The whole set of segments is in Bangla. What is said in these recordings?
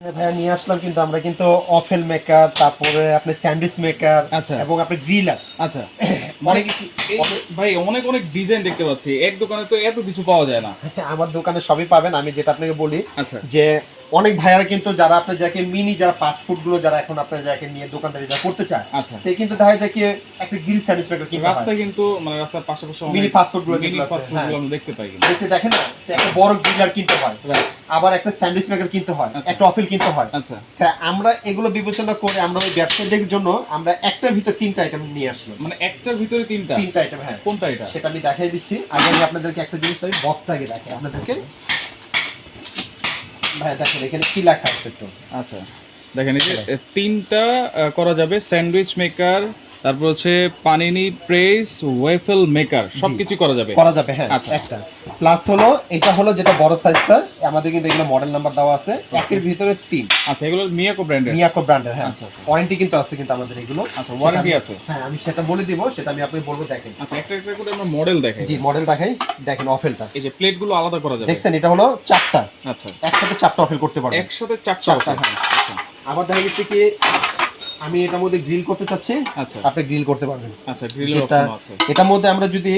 ভাইয়া নিয়ে আসলাম কিন্তু আমরা কিন্তু অফেল মেকার, তারপরে আপনি স্যান্ডউইচ মেকার আচ্ছা এবং আপনি গ্রিলার আচ্ছা মানে অনেক কিছু। ভাই অনেক অনেক ডিজাইন দেখতে পাচ্ছি, এক দোকানে তো এত কিছু পাওয়া যায় না। আমার দোকানে সবই পাবেন। আমি যেটা আপনাকে বলি আচ্ছা যে অনেক ভাইয়ারা কিন্তু যারা আপনি যাকে মিনি যারা ফাস্টফুড গুলো যারা এখন আপনার যাকে নিয়ে দোকানদারি যা করতে চায়, আচ্ছা সে কিন্তু দেখা যায় কি একটা গ্রিল স্যান্ডউইচ মেকার কিনতে হয়। রাস্তায় কিন্তু মানে রাস্তার পাশাপাশি মিনি ফাস্টফুড গুলো মিনি যেগুলো আছে, ফাস্ট ফুড হ্যাঁ, আমরা দেখতে পাই কিন্তু। দেখতে দেখেন না, তো একটা বড় গ্রিলার কিনতে হয়, Right. আবার একটা স্যান্ডউইচ মেকার কিনতে হয়, আচ্ছা। একটা অফেল কিনতে হয়। আচ্ছা তা আমরা এগুলো বিবেচনা করে আমরা ওই ব্যবসায়ীদের জন্য আমরা একটার ভিতর তিনটা আইটেম নিয়ে আসলাম। মানে একটার ভিতরে তিনটা তিনটা আইটেম, হ্যাঁ। কোনটা এটা? সেটা আমি দেখাই দিচ্ছি। আগে আমি আপনাদেরকে একটা জিনিস আমি বক্সটা আগে দেখাই আপনাদেরকে। ভাই দেখেন এখানে কি লেখা আছে একটু। আচ্ছা দেখেন এই যে তিনটা করা যাবে, স্যান্ডউইচ মেকার, তারপর হচ্ছে পানিনি প্রেস, ওয়েফেল মেকার, সবকিছু করা যাবে। করা যাবে, হ্যাঁ। আচ্ছা। একটা প্লাস হলো এটা হলো যেটা বড় সাইজটা, আমাদের কিন্তু এগুলো মডেল নাম্বার দেওয়া আছে, একের ভিতরে 3। আচ্ছা এগুলো মিয়াকো ব্র্যান্ডের। মিয়াকো ব্র্যান্ডের, হ্যাঁ। আচ্ছা, আচ্ছা। ওয়ারেন্টি কিন্তু আছে কিন্তু আমাদের এগুলো। আচ্ছা ওয়ারেন্টি আছে। হ্যাঁ, আমি সেটা বলে দিব, সেটা আমি আপনাকে বলবো। দেখেন, আচ্ছা একটা একটা করে আমরা মডেল দেখাই। জি, মডেল দেখাই। দেখেন অফেলটা, এই যে প্লেটগুলো আলাদা করা যাবে। দেখছেন এটা হলো 4টা, আচ্ছা একসাথে 4টা অফেল করতে পারবেন। একসাথে চারটা চারটা, offer। হ্যাঁ। আচ্ছা আবার দেখা গেছে কি আমি এটার মধ্যে গ্রিল করতে চাচ্ছি, আচ্ছা আপনি গ্রিল করতে পারবেন। আচ্ছা গ্রিলের যেটা অপশন আছে। এটার মধ্যে আমরা যদি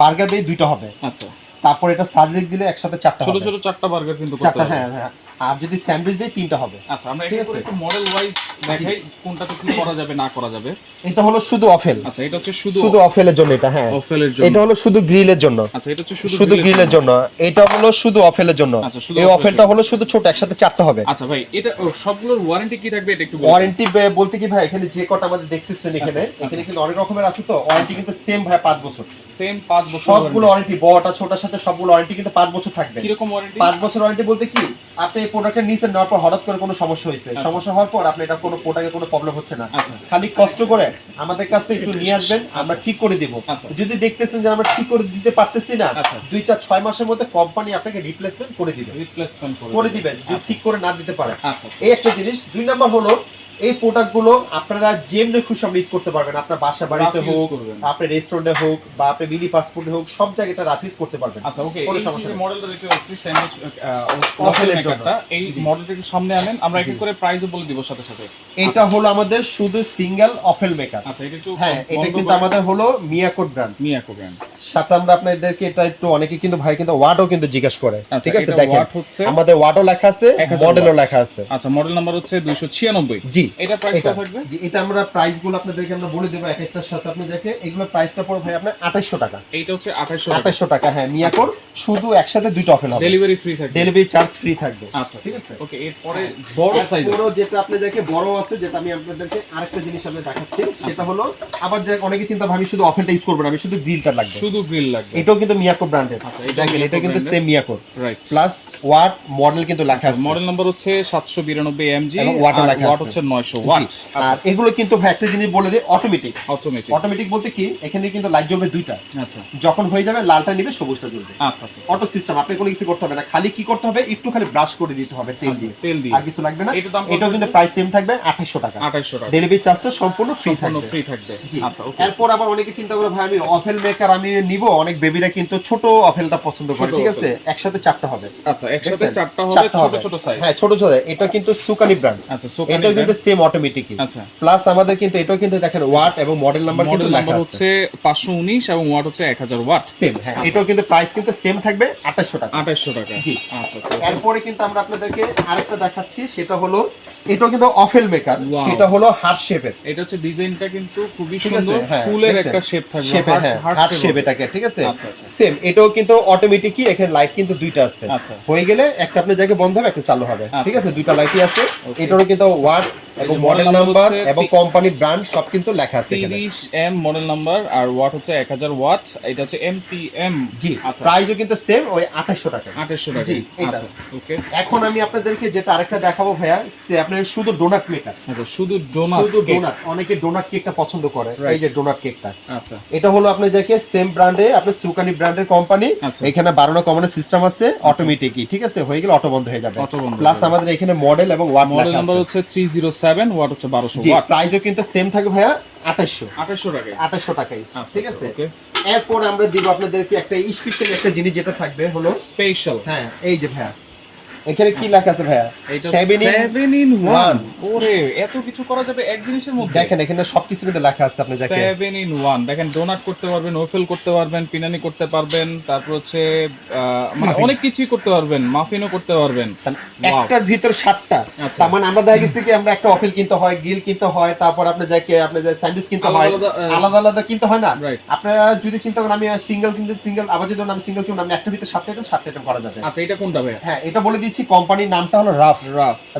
বার্গার দিই 2টা হবে, আচ্ছা তারপর এটা সার্ভিস দিলে একসাথে 4টা ছোট হবে। ছোট চারটা বার্গার কিন্তু করতে 4টা, পারবে। হ্যাঁ হ্যাঁ। আর যদি স্যান্ডউইচ দিই 3টা হবে। আচ্ছা আমরা ঠিক একটা আছে। করে একটু মডেল ওয়াইজ দেখাই কোনটাতে কি করা যাবে না করা যাবে। এটা হলো শুধু অফেল, আচ্ছা এটা হচ্ছে শুধু শুধু অফেলের জন্য এটা, হ্যাঁ। অফেলের জন্য। এটা হলো শুধু গ্রিলের জন্য। আচ্ছা এটা হচ্ছে শুধু গ্রিলের জন্য। এটা হলো শুধু অফেলের জন্য। আচ্ছা, শুধু এই অফেলের অফেলটা জন্য। হলো শুধু ছোট, একসাথে 4টা হবে। আচ্ছা ভাই এটা সবগুলোর ওয়ারেন্টি কি থাকবে এটা একটু বলুন। ওয়ারেন্টি বলতে কি ভাই, এখানে যে কটা আমাদের দেখতেছেন এখানে, আচ্ছা, এখানে কিন্তু অনেক রকমের আছে, তো ওয়ারেন্টি কিন্তু সেম ভাই 5 বছর। সেম 5 বছর সবগুলো ওয়ারেন্টি, বড়টা ছোটার সাথে সবগুলো ওয়ারেন্টি কিন্তু 5 বছর থাকবে। কি রকম ওয়ারেন্টি? 5 বছর ওয়ারেন্টি বলতে কি, আপনি এই প্রোডাক্টের নিচে নেওয়ার পর হঠাৎ করে কোনো সমস্যা হয়েছে, সমস্যা হওয়ার পর আপনি এটা কোনো প্রোডাক্টে কোনো প্রবলেম হচ্ছে না, আচ্ছা। খালি কষ্ট করে আমাদের কাছে একটু নিয়ে আসবেন, আমরা ঠিক করে দিব। আচ্ছা। যদি দেখতেছেন যে আমরা ঠিক করে দিতে পারতেছি না, আচ্ছা। 2-4-6 মাসের মধ্যে কোম্পানি আপনাকে রিপ্লেসমেন্ট করে দিবে, রিপ্লেসমেন্ট করে দিবেন যদি ঠিক করে না দিতে পারে। আচ্ছা এই একটা জিনিস। 2 নাম্বার হলো এই প্রোডাক্টগুলো আপনারা যেমনি খুশি আপনি ইউজ করতে পারবেন, আপনার বাসা বাড়িতে রাফ ইউজ হোক, করবেন। আপনার রেস্টুরেন্টে হোক, বা আপনি মিনি ফাস্টফুডে হোক, সব জায়গায় এটা রাফ ইউজ করতে পারবেন। আচ্ছা ওকে কোনো এই সমস্যা যে নেই। মডেলটা দেখতে পাচ্ছি স্যান্ডউইচ অফেলের অফেল জন্য। মেকারটা, এই মডেলটা একটু সামনে আনেন, আমরা এক এক করে প্রাইসও বলে দিব সাথে সাথে। এটা হলো আমাদের শুধু সিঙ্গেল অফেল মেকার। আচ্ছা এটা একটু হ্যাঁ, এটা কিন্তু আমাদের হলো মিয়াকোট ব্র্যান্ড। মিয়াকো ব্র্যান্ড। সাথে আমরা আপনাদেরকে এটা একটু অনেকে কিন্তু ভাই কিন্তু ওয়াটও কিন্তু জিজ্ঞেস করে, আচ্ছা, ঠিক আছে। এটা দেখেন ওয়াট হচ্ছে আমাদের ওয়াটও লেখা আছে, 1000 মডেলও ওয়াট। লেখা আছে। আচ্ছা মডেল নাম্বার হচ্ছে 296। জি, এটা প্রাইস এটা কত থাকবে? জি, এটা আমরা প্রাইস গুলো আপনাদেরকে আমরা বলে দেব এক একটার সাথে। আপনি দেখে এগুলো প্রাইসটা পড়বে ভাই আপনার 2800 টাকা। এইটা হচ্ছে 2800 টাকা। 2800 টাকা, হ্যাঁ। মিয়াকোর শুধু একসাথে 2টা অফেল হবে, ডেলিভারি ফ্রি থাকবে। ডেলিভারি চার্জ ফ্রি থাকবে। আচ্ছা ঠিক আছে। ওকে এরপরে বড় সাইজ বড় যেটা আপনি দেখে বড় আছে, যেটা আমি আপনাদেরকে আরেকটা জিনিস আমি দেখাচ্ছি, সেটা হলো আবার যে অনেকে চিন্তা ভাবি শুধু অফেলটা ইউজ করব না, আমি শুধু গ্রিলটা লাগবে। শুধু গ্রিল লাগবে। এটাও কিন্তু মিয়াকো ব্র্যান্ডের। আচ্ছা, এটাও দেখেন এটা মিয়াকো কিন্তু brand-এর। Same Miyako, right. Plus watt model কিন্তু লেখা আছে, মডেল নাম্বার হচ্ছে 792 mg এবং ওয়াটও লেখা ওয়াট আছে। হচ্ছে 900 জি। ওয়াট। আর এগুলো কিন্তু ভাই একটা জিনিস বলে দিই, অটোমেটিক। অটোমেটিক। অটোমেটিক বলতে কি, এখানে কিন্তু লাইট জ্বলবে 2টা, আচ্ছা যখন হয়ে যাবে লালটা নিবে, সবুজটা জ্বলবে। আচ্ছা আচ্ছা অটো সিস্টেম, আপনি কোনো কিছু করতে হবে না, খালি কি করতে হবে, একটু খালি ব্রাশ করে দিতে হবে তেল দিয়ে, তেল দিয়ে। আর কিছু লাগবে না। এটার দাম কত এটাও কিন্তু থাকবে? প্রাইস সেম থাকবে 2800 টাকা। 2800 টাকা। ডেলিভারি চার্জটা সম্পূর্ণ ফ্রি সম্পূর্ণ থাকবে। ফ্রি থাকবে। জি। আচ্ছা ওকে। এরপর আবার অনেকে চিন্তা করে ভাই আমি অফেল মেকার আমি নিব, অনেক বেবিরা কিন্তু ছোট অফেলটা পছন্দ করে, ছোট ঠিক অফেল। আছে। একসাথে 4টা হবে। আচ্ছা একসাথে দেখছেন? 4টা হবে, চারটা ছোট ছোট সাইজ। হ্যাঁ, ছোট ছোট। এটা কিন্তু সুকানি ব্র্যান্ড। আচ্ছা সোকানি এটাও কিন্তু সেম অটোমেটিকই। আচ্ছা। প্লাস আমাদের কিন্তু এটাও কিন্তু দেখেন ওয়াট এবং মডেল নাম্বার কিন্তু মডেল লেখা নাম্বার আছে হচ্ছে 519 এবং ওয়াট হচ্ছে 1000 ওয়াট। সেম। হ্যাঁ, এটাও কিন্তু প্রাইস কিন্তু সেম থাকবে 2800 টাকা। 2800 টাকা। জি। আচ্ছা আচ্ছা এরপরে কিন্তু আমরা আপনাদেরকে আরেকটা দেখাচ্ছি, সেটা হলো এটাও কিন্তু অফেল মেকার, Wow. সেটা হলো হার্ট শেপের। এটা হচ্ছে ডিজাইনটা কিন্তু খুবই ঠিক আছে, সুন্দর, হ্যাঁ, ফুলের দেখছেন? একটা শেপ থাকবে, শেপের, হ্যাঁ, হার্ট শেপ হবে। এটাকে, ঠিক আছে। আচ্ছা, আচ্ছা। সেম এটাও কিন্তু অটোমেটিকই, এখানে লাইট কিন্তু 2টা আছে। আচ্ছা। হয়ে গেলে একটা আপনার জায়গায় বন্ধ হবে, একটা চালু হবে, ঠিক আচ্ছা। আছে। 2টা লাইটই আছে। এটারও কিন্তু ওয়াট এবং যে মডেল model number নাম্বার হচ্ছে এবং কোম্পানি ব্র্যান্ড সব কিন্তু লেখা আছে এখানে। 30M মডেল নাম্বার আর ওয়াট হচ্ছে 1000 ওয়াট। এটা হচ্ছে MPM। জি। আচ্ছা প্রাইসও কিন্তু সেম ওই 2800 টাকা। 2800 টাকা। জি, এটা। আচ্ছা ওকে। এখন আমি আপনাদেরকে যেটা আরেকটা দেখাবো ভাইয়া, সে আপনার শুধু ডোনাট মেকার। আচ্ছা শুধু ডোনাট শুধু কেক। ডোনাট, অনেকে ডোনাট কেকটা পছন্দ করে, Right. এই যে ডোনাট কেকটা। আচ্ছা এটা হলো আপনি দেখে সেম ব্র্যান্ডে, আপনি সুকানি ব্র্যান্ডের কোম্পানি। আচ্ছা। এখানে বাড়ানো কমানোর সিস্টেম আছে অটোমেটিকই, ঠিক আছে। হয়ে গেলে অটো বন্ধ হয়ে যাবে। অটো বন্ধ প্লাস হয়ে যাবে। আমাদের এখানে মডেল এবং ওয়াট মডেল লেখা নাম্বার আছে। হচ্ছে 307, ওয়াট হচ্ছে 1200 জি, ওয়াট। প্রাইসও কিন্তু সেম থাকবে ভাইয়া 2800 2800 টাকা। 2800 টাকাই, আচ্ছা, ঠিক আছে। ওকে। এরপর আমরা দিব আপনাদেরকে একটা স্পেশাল একটা জিনিস, যেটা থাকবে হলো, স্পেশাল। হ্যাঁ, এই যে ভাইয়া এখানে কি লেখা আছে ভাইয়া? এটা 7 in 7 in 1 1 ওরে এত কিছু করা যাবে এক জিনিসের মধ্যে। দেখেন এখানে সবকিছু কিন্তু লেখা আছে আপনি দেখেন 7 in 1 দেখেন ডোনাট করতে পারবেন, ওয়েফেল করতে পারবেন, পিনানি করতে পারবেন, তারপর হচ্ছে মানে অনেক কিছুই করতে পারবেন, মাফিনও করতে পারবেন। Wow. একটার ভিতর 7টা। আচ্ছা। তার মানে আমরা দেখা গেছে কি আমরা একটা অফেল কিনতে হয়, গ্রিল কিনতে হয়, তারপর আপনি যে স্যান্ডউইচ কিনতে হয়, আলাদা আলাদা কিনতে হয় না। Right. আপনারা যদি চিন্তা করেন আমি সিঙ্গেল কিনতে সিঙ্গেল, আবার যদি আমি সিঙ্গেল কিনুন আমি একটার ভিতর 7টা আইটেম করা যাবে। আচ্ছা এটা কোনটা ভাই? হ্যাঁ এটা বলে দিচ্ছি, কোম্পানির নামটা হলো rough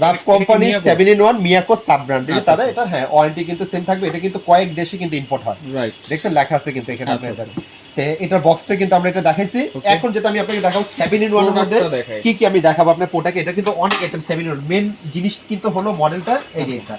rough company 7 in 1 Miyako sub brand. আচ্ছা, তারা এটা হ্যাঁ ওয়ারেন্টি কিন্তু সেম থাকবে। এটা কিন্তু কয়েক দেশে কিন্তু ইম্পোর্ট হয়, রাইট। দেখছেন লেখা আছে কিন্তু এখানে আচ্ছা, আপনাদের। তে এটার বক্সটা কিন্তু আমরা এটা দেখাইছি। এখন যেটা আমি আপনাকে দেখাবো 7 in 1 এর মধ্যে Product-টা দেখাই। কি কি আমি দেখাবো আপনার প্রোডাক্ট। এটা কিন্তু অনেক আইটেম 7 in 1 মেন জিনিস কিন্তু হলো মডেলটা এই যে এটা,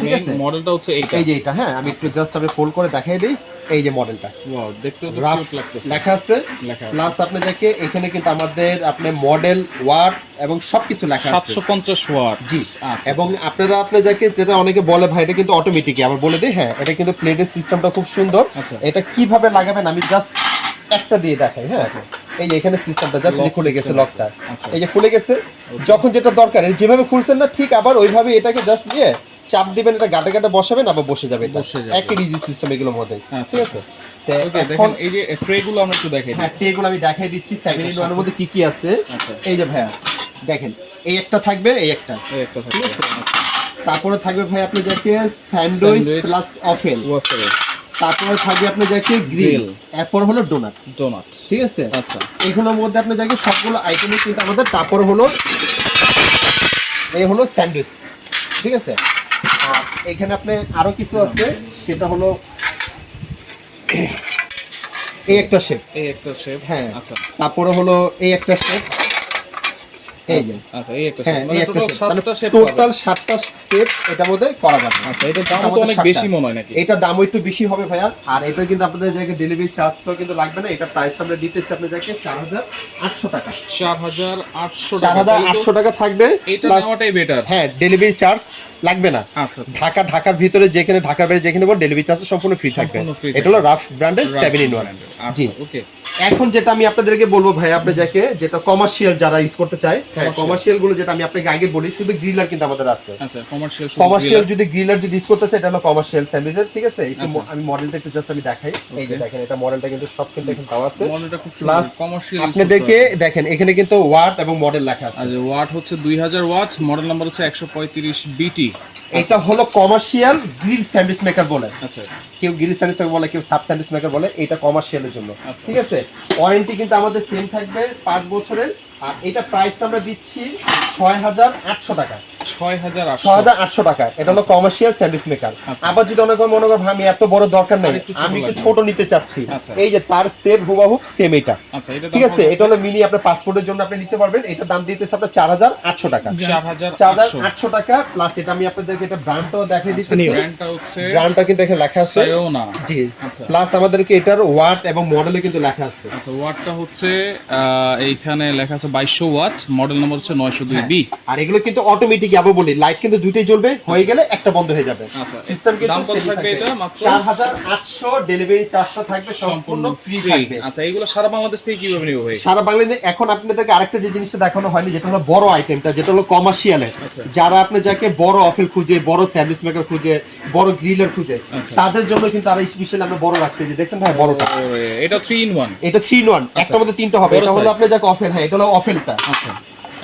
ঠিক আছে? মডেলটা হচ্ছে এইটা। এই যে এটা, হ্যাঁ আমি একটু জাস্ট আমি ফোল্ড করে দেখাই দেই। এই যে মডেলটা ওয়াও দেখতেও তো রাফ কিউট লাগতেছে। লেখা আছে, লেখা আছে। প্লাস আপনি দেখে এখানে কিন্তু আমাদের আপনার মডেল ওয়াট এবং সবকিছু লেখা আছে 750 ওয়াট। জি। আচ্ছা এবং আপনারা যাকে যেটা অনেকে বলে ভাই এটা কিন্তু অটোমেটিক, আবার বলে দেই হ্যাঁ এটা কিন্তু প্লেটের সিস্টেমটা খুব সুন্দর। আচ্ছা। এটা কিভাবে লাগাবেন আমি জাস্ট একটা দিয়ে দেখাই। হ্যাঁ এই যে এখানে সিস্টেমটা জাস্ট Lock খুলে গেছে system লকটা, আছে। আচ্ছা। এই যে খুলে গেছে। যখন যেটা দরকার যেভাবে খুলছেন না ঠিক আবার ওইভাবে এটাকে জাস্ট নিয়ে চাপ দিবেন, এটা গাটে গাটে বসাবেন আবার বসে যাবে। এটা বসে যাবে। একই ইজি সিস্টেম এগুলোর মধ্যে, আচ্ছা, ঠিক আছে? তো ওকে এখন দেখেন এই যে ট্রেগুলো আমরা একটু দেখাই দিই। হ্যাঁ ট্রেগুলো আমি দেখাই দিচ্ছি 7 in 1 এর মধ্যে কি কি আছে। আচ্ছা। এই যে ভাইয়া দেখেন এই একটা থাকবে, এই একটা, এই একটা ঠিক থাকবে। আছে? তারপরে থাকবে ভাই আপনি যাকে স্যান্ডউইচ Sandwich প্লাস অফেল, ওয়াফেল, তারপরে থাকবে আপনি যাকে গ্রিল, Grill। এরপর হলো ডোনাট, ডোনাটস। ঠিক আছে? আচ্ছা। এগুলোর মধ্যে আপনি যাকে সবগুলো আইটেমই কিন্তু আমাদের, তারপর হলো এই হলো স্যান্ডউইচ, ঠিক আছে? আর এখানে আপনি আরো কিছু আছে, সেটা হলো এই একটা শেপ, এই একটা শেপ। হ্যাঁ আচ্ছা তারপরে হলো এই একটা শেপ, এই যে আচ্ছা এই একটা হ্যাঁ শেপ এই মানে একটা টোটাল শেপ, তাহলে 7টা শেপ টোটাল 7টা শেপ এটার মধ্যে করা যাবে। আচ্ছা এটার দাম তো আমাদের অনেক 7টা। বেশি মনে হয় নাকি? এটা দামও একটু বেশি হবে ভাইয়া। আর এটা কিন্তু আপনাদের জায়গায় ডেলিভারি চার্জটাও কিন্তু লাগবে না। এটা প্রাইসটা আমরা দিতেছি আপনাদের জায়গায় 4800 টাকা। 4800 টাকা। 4800 টাকা থাকবে। এটা Plus- নেওয়াটাই বেটার। হ্যাঁ ডেলিভারি চার্জ লাগবে না। আচ্ছা আচ্ছা। ঢাকার ভিতরে যেখানে ঢাকার বাইরে যেখানে বল ডেলিভারি চার্জ সম্পূর্ণ ফ্রি থাকবে। সম্পূর্ণ free এটা হলো রাফ ব্র্যান্ডের 7 in 1। জি ওকে। এখন যেটা আমি আপনাদেরকে বলবো ভাই, আপনি যাকে যেটা কমার্শিয়াল যারা ইউজ করতে চায়, হ্যাঁ কমার্শিয়াল গুলো যেটা আমি আপনাকে আগে বলি, শুধু গ্রিলার কিন্তু আমাদের আছে। আচ্ছা কমার্শিয়াল কমার্শিয়াল যদি গ্রিলার যদি ইউজ করতে চায় এটা হলো কমার্শিয়াল স্যান্ডউইচের, ঠিক আছে? একটু আচ্ছা। আমি মডেলটা একটু জাস্ট আমি দেখাই। এই যে Okay. দেখেন এটা মডেলটা কিন্তু সব কিন্তু এখানে দেওয়া আছে। মডেলটা খুব প্লাস সুন্দর কমার্শিয়াল। আপনি দেখেন এখানে কিন্তু ওয়াট এবং মডেল লেখা আছে। আচ্ছা ওয়াট হচ্ছে 2000 ওয়াট, মডেল নাম্বার হচ্ছে 135 বিটি। এটা হলো কমার্শিয়াল গ্রিল স্যান্ডউইচ মেকার বলে। আচ্ছা কেউ গ্রিল স্যান্ডউইচ মেকার বলে, কেউ সাব স্যান্ডউইচ মেকার বলে। এটা কমার্শিয়ালের জন্য, আচ্ছা। ঠিক আছে? ওয়ারেন্টি কিন্তু আমাদের সেম থাকবে 5 বছরের। আর এটা প্রাইসটা আমরা দিচ্ছি 6800 টাকা। 6800 টাকা। এটা হলো কমার্শিয়াল স্যান্ডউইচ মেকার। আচ্ছা। আবার যদি অনেক মনে করেন ভাই আমি এত বড় দরকার নাই, আরেকটু ছোট আমি একটু লাগবে। ছোট নিতে চাচ্ছি, আচ্ছা। এই যে তার সেম হুবাহুব সেম এটা, আচ্ছা এটা ঠিক আছে? এটা হলো মিনি আপনার পাসপোর্টের জন্য আপনি নিতে পারবেন। এটা দাম দিতেছে আপনার 4800 টাকা। 4800 টাকা প্লাস এটা আমি আপনাদেরকে এটা ব্র্যান্ডটাও দেখিয়ে দিচ্ছি। ব্র্যান্ডটা হচ্ছে ব্র্যান্ডটা কিন্তু এখানে লেখা আছে সায়োনা। জি। আচ্ছা। প্লাস আমাদেরকে এটার ওয়াট এবং মডেলে কিন্তু লেখা আছে। আচ্ছা ওয়াটটা হচ্ছে এইখানে লেখা আছে 2200 ওয়াট, মডেল নাম্বার হচ্ছে 902 বি। আর এগুলো কিন্তু অটোমেটিক যাবো বলি, লাইট কিন্তু দুইটাই জ্বলবে, হয়ে গেলে একটা বন্ধ হয়ে যাবে। আচ্ছা সিস্টেম কিন্তু দাম কত same থাকবে থাকবে। এটা? মাত্র 4800 ডেলিভারি চার্জটা থাকবে সম্পূর্ণ ফ্রি থাকবে। আচ্ছা এগুলো সারা বাংলাদেশ থেকে কিভাবে নিব ভাই? সারা বাংলাদেশে। এখন আপনাদেরকে আরেকটা যে জিনিসটা দেখানো হয়নি, যেটা হলো বড় আইটেমটা, যেটা হলো কমার্শিয়ালের। আচ্ছা। যারা আপনি যাকে বড় অফেল খুঁজে, বড় স্যান্ডউইচ মেকার খুঁজে, বড় গ্রিলার খুঁজে, আচ্ছা। তাদের জন্য কিন্তু আরো স্পেশালি আমরা বড় রাখছি। যে দেখছেন ভাই বড়টা, ওরে, এটা 3 in 1। এটা 3 in 1, একটার মধ্যে 3টা হবে। বড় এটা হলো size। আপনি যাকে অফেল, হ্যাঁ এটা হলো অফেলটা। আচ্ছা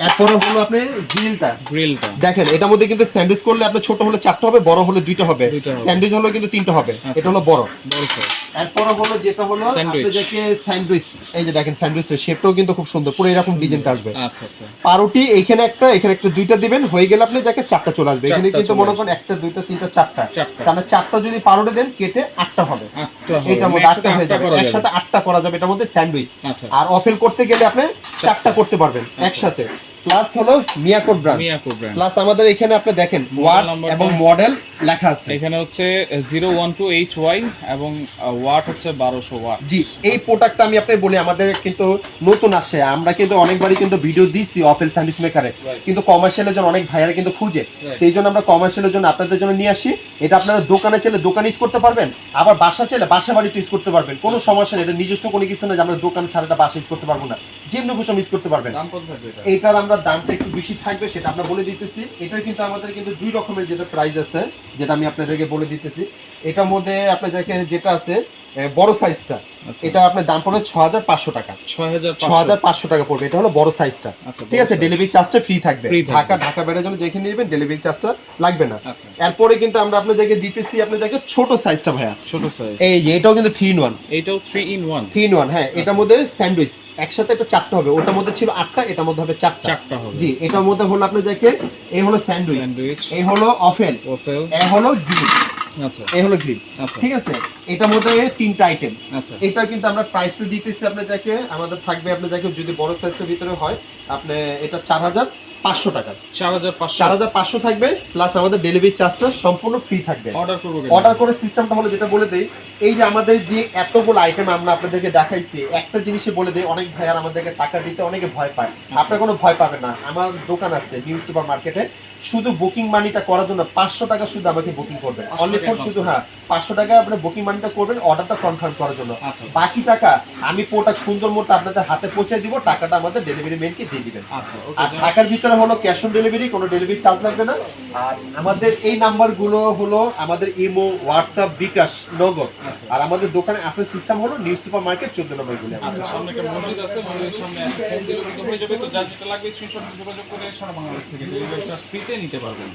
এরপরে হলো আপনি গ্রিলটা। গ্রিলটা দেখেন এটার মধ্যে কিন্তু স্যান্ডউইচ করলে আপনার ছোট হলে 4টা হবে, বড় হলে 2টা হবে। দুইটা হবে। স্যান্ডউইচ হলো কিন্তু 3টা হবে। আচ্ছা। এটা হলো বড়। বড় সাইজ। এরপরে হলো যেটা হলো Sandwich। আপনি যাকে স্যান্ডউইচ, এই যে দেখেন স্যান্ডউইচের শেপটাও কিন্তু খুব সুন্দর, পুরো এরকম ডিজাইনটা আসবে। আচ্ছা আচ্ছা পাউরুটি এইখানে একটা, এখানে একটা, 2টা দিবেন, হয়ে গেলে আপনি যাকে 4টা চলে আসবে। এখানে 4টা কিন্তু চলে মনে আসবে। করেন 1টা 2টা 3টা 4টা, চারটা। তাহলে 4টা যদি পাউরুটি দেন কেটে 8টা হবে। 8টা হবে। এটার মধ্যে 8টা হয়ে যাবে, একসাথে 8টা করা যাবে এটার মধ্যে স্যান্ডউইচ। আচ্ছা। আর অফেল করতে গেলে আপনি 4টা করতে পারবেন একসাথে। প্লাস হলো Miyako brand. Miyako brand. Plus আমাদের এখানে আপনি দেখেন ওয়াট নাম্বারটা- এবং মডেল লেখা আছে। এখানে হচ্ছে 012HY এবং ওয়াট হচ্ছে 1200 ওয়াট। জি, এই প্রোডাক্টটা আমি আপনাকে বলি আমাদের কিন্তু নতুন আসে। আমরা কিন্তু অনেকবারই কিন্তু ভিডিও দিছি অফেল স্যান্ডউইচ মেকারে, কিন্তু কমার্শিয়ালের জন্য অনেক ভাইয়ারা কিন্তু খুঁজে। তো এই জন্য আমরা কমার্শিয়ালের জন্য আপনাদের জন্য নিয়ে আসি। এটা আপনারা দোকানে চাইলে দোকান ইউজ করতে পারবেন, আবার বাসা চাইলে বাসা বাড়িতে ইউজ করতে পারবেন, কোনো সমস্যা নেই। এটা নিজস্ব কোনো কিছু না যে আমরা দোকান ছাড়া এটা বাসা ইউজ করতে পারবো না, যেমনি খুশি ইউজ করতে পারবেন। দাম কত থাকবে এটা? এইটার আমরা কোনটার দামটা একটু বেশি থাকবে সেটা আমরা বলে দিতেছি। এটা কিন্তু আমাদের কিন্তু দুই রকমের যেটা প্রাইস আছে, যেটা আমি আপনাদেরকে বলে দিতেছি। এটার মধ্যে আপনার যেটা আছে বড় সাইজটা, এটা আপনার দাম পড়বে 6500 টাকা। 6500 টাকা পড়বে, এটা হলো বড় সাইজটা। ঠিক আছে, ডেলিভারি চার্জটা ফ্রি থাকবে। ঢাকা বাইরের জন্য যেখানে নেবেন ডেলিভারি চার্জটা লাগবে না। এরপরে কিন্তু আমরা আপনাদেরকে দিতেছি আপনাদেরকে ছোট সাইজটা ভাইয়া, ছোট সাইজ। এই যে এটাও কিন্তু 3 in 1। এটাও 3 in 1। 3 in 1, হ্যাঁ। এটার মধ্যে স্যান্ডউইচ একসাথে এটা 4টা হবে, ওটার মধ্যে ছিল 8টা, এটার মধ্যে হবে 4টা হবে। জি, এটার মধ্যে হলো আপনাদেরকে এই হলো স্যান্ডউইচ, এই হলো ওয়াফেল, এই হলো গ্রিল, আচ্ছা, এই হলো গ্রিল। ঠিক আছে, এটার মধ্যে 3টা আইটেম। আচ্ছা, এটা কিন্তু আমরা প্রাইসটা দিতেছি আপনাদেরকে, আমাদের থাকবে আপনাদেরকে যদি বড় সাইজটার ভিতরে হয় আপনি এটা 4500 টাকা। 4500 থাকবে, প্লাস আমাদের ডেলিভারি চার্জটা সম্পূর্ণ ফ্রি থাকবে। অর্ডার করে সিস্টেমটা হলো যেটা বলে দেই, এই যে আমাদের যে এতগুলো আইটেম আমরা আপনাদেরকে দেখাইছি, একটা জিনিসই বলে দেই, অনেক ভাইয়ার আমাদেরকে টাকা দিতে অনেকে ভয় পায়। আপনার কোনো ভয় পাবেন না, আমার দোকান আছে নিউ সুপার মার্কেটে। শুধু বুকিং মানিটা করার জন্য 500 টাকা শুধু আমাকে বুকিং করবেন, অনলি ফর শুধু, হ্যাঁ 500 টাকা আপনি বুকিং মানিটা করবেন অর্ডারটা কনফার্ম করার জন্য। বাকি টাকা আমি প্রোডাক্ট সুন্দর মতো আপনাদের হাতে পৌঁছে দিব, টাকাটা আমাদের ডেলিভারি ম্যানকে দিয়ে দিবেন। আর ঢাকার ভিতরে হলো ক্যাশ অন ডেলিভারি, কোনো ডেলিভারি চার্জ লাগবে না। আর আমাদের এই নাম্বারগুলো হলো আমাদের ইমো, হোয়াটসঅ্যাপ, বিকাশ, নগদ। আর আমাদের দোকানে আসে সিস্টেম হলো নিউ সুপার মার্কেট 14 নম্বর গুলি। আচ্ছা, সামনে একটা মসজিদ আছে, মসজিদের সামনে একটা ফোন দিলে কিন্তু হয়ে যাবে। তো যার যেটা লাগবে স্ক্রিনশট যোগাযোগ করে সারা বাংলাদেশ থেকে ডেলিভারি চার্জ ফ্রিতে নিতে পারবেন।